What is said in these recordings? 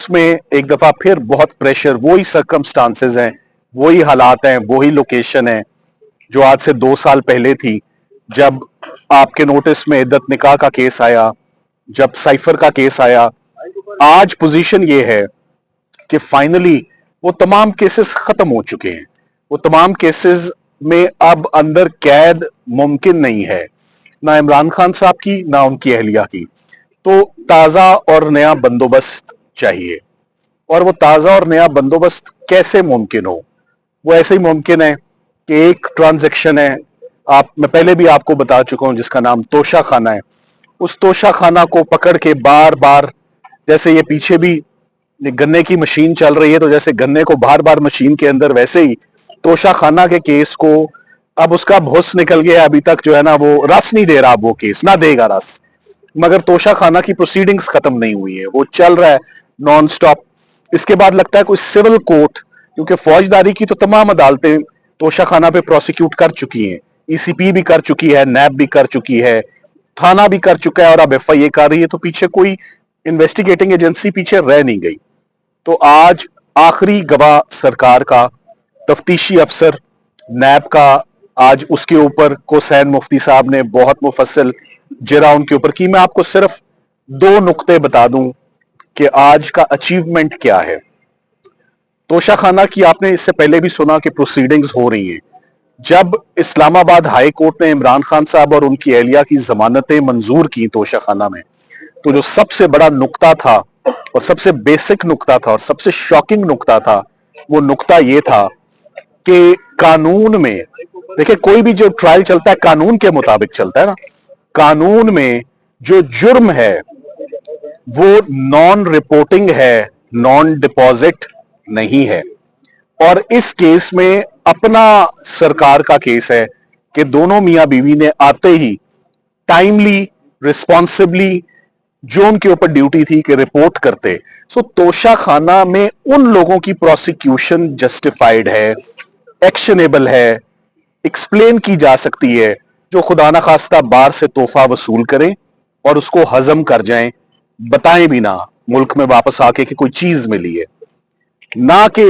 उसमें एक दफा फिर बहुत प्रेशर, वही सर्कमस्टांसेस हैं, वही हालात हैं, वही लोकेशन है जो आज से 2 साल पहले थी, जब आपके नोटिस में इद्दत निकाह का केस आया, जब साइफर का केस आया। आज पोजीशन ये है कि फाइनली वो तमाम केसेस खत्म हो चुके हैं। वो तमाम केसेस में अब अंदर कैद मुमकिन नहीं है, ना इमरान खान साहब की ना उनकी अहलिया की। तो ताजा और नया बंदोबस्त चाहिए, और वो ताजा और नया बंदोबस्त कैसे मुमकिन हो? वो ऐसे ही मुमकिन है कि एक ट्रांजैक्शन है, मैं पहले भी आपको बता चुका हूं, जिसका नाम तोशा खाना है। उस तोशा खाना को पकड़ के बार बार, जैसे ये पीछे भी गन्ने की मशीन चल रही है, तो जैसे गन्ने को बार बार मशीन के अंदर, वैसे ही तोशा खाना के केस को अब उसका भुस निकल गया। अभी तक जो है ना, वो रस नहीं दे रहा, वो केस ना देगा रस, मगर तोशा खाना की प्रोसीडिंग्स खत्म नहीं हुई है, वो चल रहा है नॉन स्टॉप। इसके बाद लगता है कोई सिविल कोर्ट, क्योंकि फौजदारी की तो तमाम अदालतें तोशा खाना पे प्रोसिक्यूट कर चुकी हैं, ईसीपी भी कर चुकी है, नैब भी कर चुकी है, थाना भी कर चुका है, और अब एफआईए कर रही है। तो पीछे कोई इन्वेस्टिगेटिंग एजेंसी पीछे रह नहीं गई। तो आज आखिरी गवाह सरकार का, तफ्तीशी अफसर नैब का, आज उसके ऊपर कोसैन मुफ्ती साहब ने बहुत मुफस्सल जरा उनके ऊपर की। मैं आपको सिर्फ 2 नुक्ते बता दूं कि आज का अचीवमेंट क्या है। तोशा खाना की आपने इससे पहले भी सुना कि प्रोसीडिंग्स हो रही हैं। जब इस्लामाबाद हाई कोर्ट ने इमरान खान साहब और उनकी अहलिया की जमानतें मंजूर की तोशा खाना में, तो जो सबसे बड़ा नुक्ता था, और सबसे बेसिक नुक्ता था, और सबसे शॉकिंग नुक्ता था, वो नुक्ता ये था कि कानून में, देखिए कोई भी जो ट्रायल चलता है कानून के मुताबिक चलता है ना, कानून में जो जुर्म है वो नॉन रिपोर्टिंग है, नॉन डिपॉजिट नहीं है। और इस केस में अपना सरकार का केस है कि दोनों मियां बीवी ने आते ही टाइमली, रिस्पॉन्सिबली जो उनके ऊपर ड्यूटी थी कि रिपोर्ट करते। सो तोशा खाना में उन लोगों की प्रोसिक्यूशन जस्टिफाइड है, एक्शनेबल है, एक्सप्लेन की जा सकती है, जो खुदा ना खास्ता बाहर से तोहफा वसूल करें और उसको हजम कर जाएं, बताएं भी ना मुल्क में वापस आके कि कोई चीज मिली है। ना कि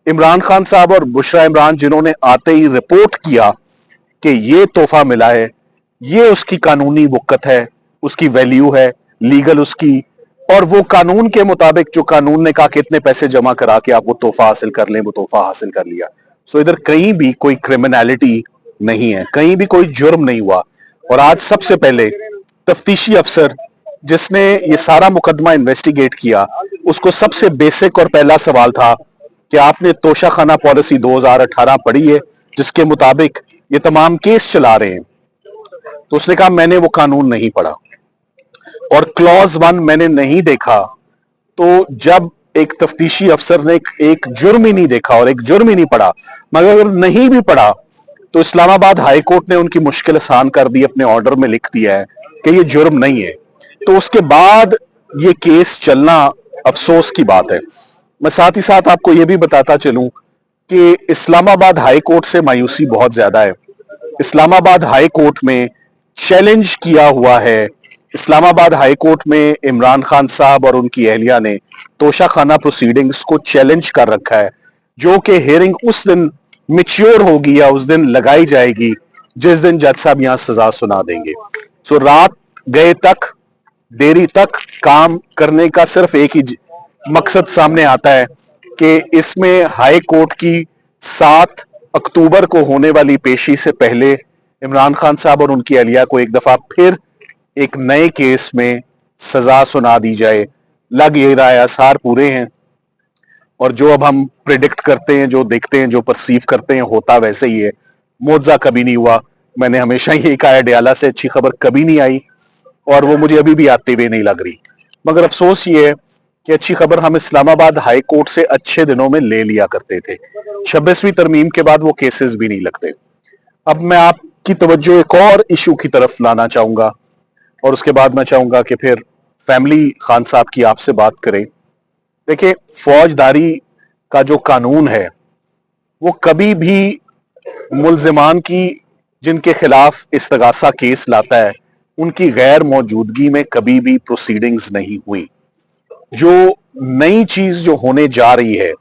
इमरान खान साहब और बुशरा इमरान जिन्होंने आते ही रिपोर्ट किया कि ये तोहफा मिला है, ये उसकी कानूनी वक़्त है, उसकी वैल्यू है, लीगल उसकी, और वो कानून के मुताबिक, जो कानून ने कहा कि इतने पैसे जमा करा के आप वो तोहफा हासिल कर लें, वो तोहफा हासिल कर लिया। सो इधर कहीं भी कोई क्रिमिनैलिटी नहीं है, कहीं भी कोई जुर्म नहीं हुआ। और आज सबसे पहले तफ्तीशी अफसर जिसने ये सारा मुकदमा इन्वेस्टिगेट किया, उसको सबसे बेसिक और पहला सवाल था कि आपने तोशा खाना पॉलिसी 2018 पढ़ी है, जिसके मुताबिक ये तमाम केस चला रहे हैं? तो उसने कहा मैंने वो कानून नहीं पढ़ा, और क्लॉज 1 मैंने नहीं देखा। तो जब एक तफ्तीशी अफसर ने एक जुर्म ही नहीं देखा और एक जुर्म ही नहीं पढ़ा, मगर अगर नहीं भी पढ़ा, तो इस्लामाबाद हाई कोर्ट ने उनकी मुश्किल आसान कर दी, अपने ऑर्डर में लिख दिया है कि ये जुर्म नहीं है। तो उसके बाद ये केस चलना अफसोस की बात है। मैं साथ ही साथ आपको ये भी बताता चलूं कि इस्लामाबाद हाई कोर्ट से मायूसी बहुत ज्यादा है। इस्लामाबाद हाई कोर्ट में चैलेंज किया हुआ है, इस्लामाबाद हाई कोर्ट में इमरान खान साहब और उनकी अहलिया ने तोशा खाना प्रोसीडिंग्स को चैलेंज कर रखा है, जो कि हियरिंग उस दिन मिच्योर होगी या उस दिन लगाई जाएगी जिस दिन जज साहब यहां सजा सुना देंगे। सो रात गए तक, देरी तक काम करने का सिर्फ एक ही मकसद सामने आता है कि इसमें हाई कोर्ट की 7 अक्टूबर को होने वाली पेशी से पहले इमरान खान साहब और उनकी अहलिया को एक दफा फिर एक नए केस में सजा सुना दी जाए। लग ये रहा है आसार पूरे हैं, और जो अब हम प्रिडिक्ट करते हैं, जो देखते हैं, जो परसीव करते हैं, होता वैसे ही है। मुआवजा कभी नहीं हुआ। मैंने हमेशा ही कहा है, डयाला से अच्छी खबर कभी नहीं आई, और वो मुझे अभी भी आते हुए नहीं लग रही। मगर अफसोस ये है कि अच्छी खबर हम इस्लामाबाद हाई कोर्ट से अच्छे दिनों में ले लिया करते थे। 26वीं तरमीम के बाद वो केसेस भी नहीं लगते। अब मैं आपकी तवज्जो एक और इशू की तरफ लाना चाहूंगा, और उसके बाद मैं चाहूंगा कि फिर फैमिली खान साहब की आपसे बात करें। देखिए, फौजदारी का जो कानून है वो कभी भी मुल्जिमान की, जिनके खिलाफ इस्तगासा केस लाता है, उनकी गैर मौजूदगी में कभी भी प्रोसीडिंग्स नहीं हुई। जो नई चीज जो होने जा रही है,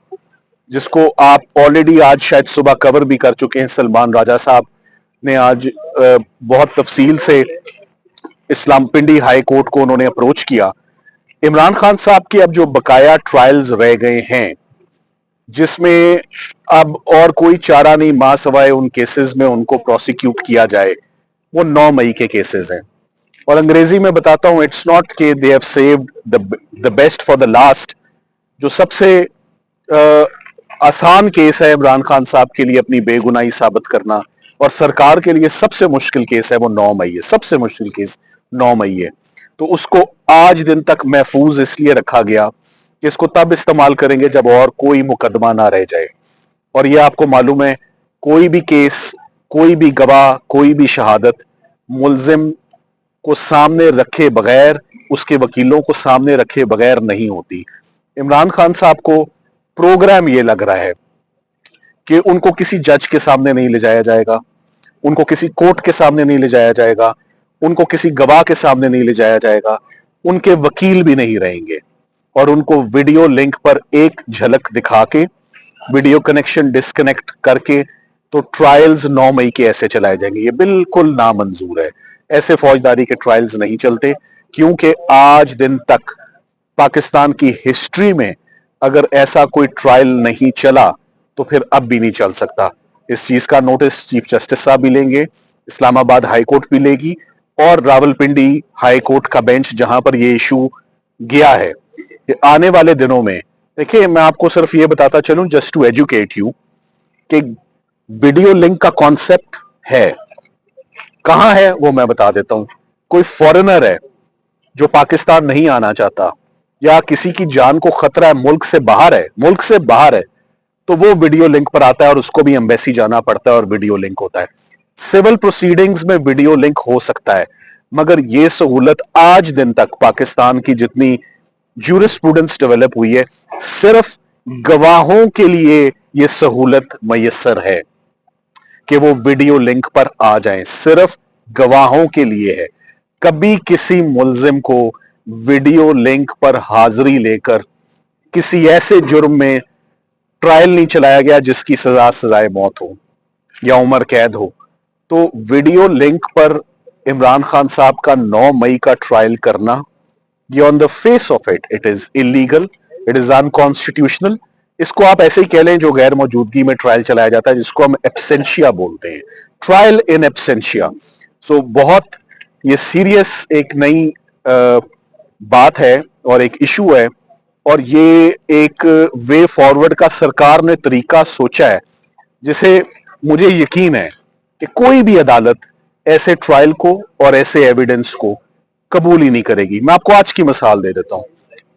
जिसको आप ऑलरेडी आज शायद सुबह कवर भी कर चुके हैं, सलमान राजा साहब ने आज बहुत तफसील से इस्लाम पिंडी हाई कोर्ट को उन्होंने अप्रोच किया। इमरान खान साहब के अब जो बकाया ट्रायल्स रह गए हैं, जिसमें अब और कोई चारा नहीं मां सवाए उन केसेस में उनको प्रोसिक्यूट किया जाए, वो 9 मई के केसेस हैं। और अंग्रेजी में बताता हूं, इट्स नॉट के they have saved the best for the last. जो सबसे आसान केस है इमरान खान साहब के लिए अपनी बेगुनाही साबित करना, और सरकार के लिए सबसे मुश्किल केस है वो 9 मई है। सबसे मुश्किल केस 9 मई है। तो उसको आज दिन तक महफूज इसलिए रखा गया कि इसको तब इस्तेमाल करेंगे जब और कोई मुकदमा ना रह जाए। और ये आपको मालूम है, कोई भी केस, कोई भी गवाह, कोई भी शहादत मुल्जिम को सामने रखे बगैर, उसके वकीलों को सामने रखे बगैर नहीं होती। इमरान खान साहब को प्रोग्राम ये लग रहा है कि उनको किसी जज के सामने नहीं ले जाया जाएगा, उनको किसी कोर्ट के सामने नहीं ले जाया जाएगा, उनको किसी गवाह के सामने नहीं ले जाया जाएगा, उनके वकील भी नहीं रहेंगे, और उनको वीडियो लिंक पर एक झलक दिखा के, वीडियो कनेक्शन डिस्कनेक्ट करके तो ट्रायल्स 9 मई के ऐसे चलाए जाएंगे। ये बिल्कुल नामंजूर है। ऐसे फौजदारी के ट्रायल्स नहीं चलते, क्योंकि आज दिन तक पाकिस्तान की हिस्ट्री में अगर ऐसा कोई ट्रायल नहीं चला तो फिर अब भी नहीं चल सकता। इस चीज का नोटिस चीफ जस्टिस साहब भी लेंगे, इस्लामाबाद हाई कोर्ट भी लेगी, और रावलपिंडी हाई कोर्ट का बेंच जहां पर ये इशू गया है कि आने वाले दिनों में, देखिए मैं आपको सिर्फ ये बताता चलूं जस्ट टू एजुकेट यू कि वीडियो लिंक का कॉन्सेप्ट है, कहां है वो मैं बता देता हूं। कोई फॉरेनर है जो पाकिस्तान नहीं आना चाहता, या किसी की जान को खतरा है, मुल्क से बाहर है, मुल्क से बाहर है, तो वो वीडियो लिंक पर आता है और उसको भी एम्बेसी जाना पड़ता है और वीडियो लिंक होता है। सिविल प्रोसीडिंग्स में वीडियो लिंक हो सकता है, मगर ये सहूलत आज दिन तक पाकिस्तान की जितनी ज्यूरिस्प्रूडेंस डेवलप हुई है, सिर्फ गवाहों के लिए ये सहूलत मैसर है कि वो वीडियो लिंक पर आ जाएं। सिर्फ गवाहों के लिए है। कभी किसी मुल्जिम को वीडियो लिंक पर हाजिरी लेकर किसी ऐसे जुर्म में ट्रायल नहीं चलाया गया जिसकी सजाए मौत हो या उम्र कैद हो। तो वीडियो लिंक पर इमरान खान साहब का 9 मई का ट्रायल करना, ये on the face of it is illegal, it is unconstitutional. इसको आप ऐसे ही कह लें जो गैर मौजूदगी में ट्रायल चलाया जाता है, जिसको हम एब्सेंशिया बोलते हैं, ट्रायल इन एब्सेंशिया। सो बहुत ये सीरियस एक नई बात है और एक इशू है, और ये एक वे फॉरवर्ड का सरकार ने तरीका सोचा है, जिसे मुझे यकीन है कि कोई भी अदालत ऐसे ट्रायल को और ऐसे एविडेंस को कबूल ही नहीं करेगी। मैं आपको आज की मिसाल दे देता हूं।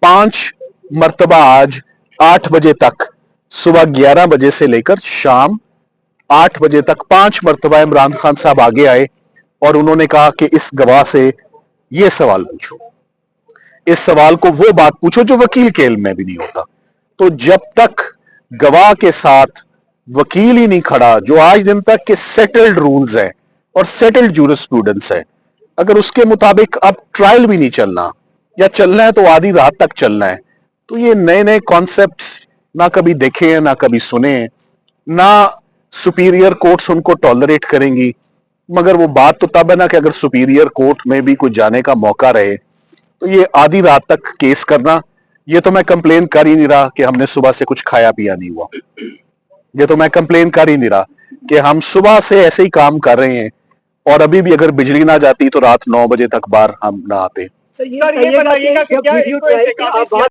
5 मर्तबा आज 8 बजे तक, सुबह 11 बजे से लेकर शाम 8 बजे तक 5 मर्तबा इमरान खान साहब आगे आए और उन्होंने कहा कि इस गवाह से ये सवाल पूछो, इस सवाल को वो बात पूछो जो वकील के इल्म में भी नहीं होता। तो जब तक गवाह के साथ वकील ही नहीं खड़ा, जो आज दिन तक के सेटल्ड रूल्स हैं और सेटल्ड ज्यूरिस्प्रूडेंस है, अगर उसके मुताबिक अब ट्रायल भी नहीं चलना, या चलना है तो आधी रात तक चलना है, तो ये नए नए कॉन्सेप्ट्स ना कभी देखे हैं, ना कभी सुने हैं, ना सुपीरियर कोर्ट्स उनको टॉलरेट करेंगी। मगर वो बात तो तब है ना कि अगर सुपीरियर कोर्ट में भी कुछ जाने का मौका रहे, तो ये आधी रात तक केस करना, ये तो मैं कंप्लेन कर ही नहीं रहा कि हमने सुबह से कुछ खाया पिया नहीं हुआ, ये तो मैं कंप्लेन कर ही नहीं रहा कि हम सुबह से ऐसे ही काम कर रहे हैं, और अभी भी अगर बिजली ना जाती तो रात 9 बजे तक बाहर हम ना आते। सर ये बताइएगा कि क्या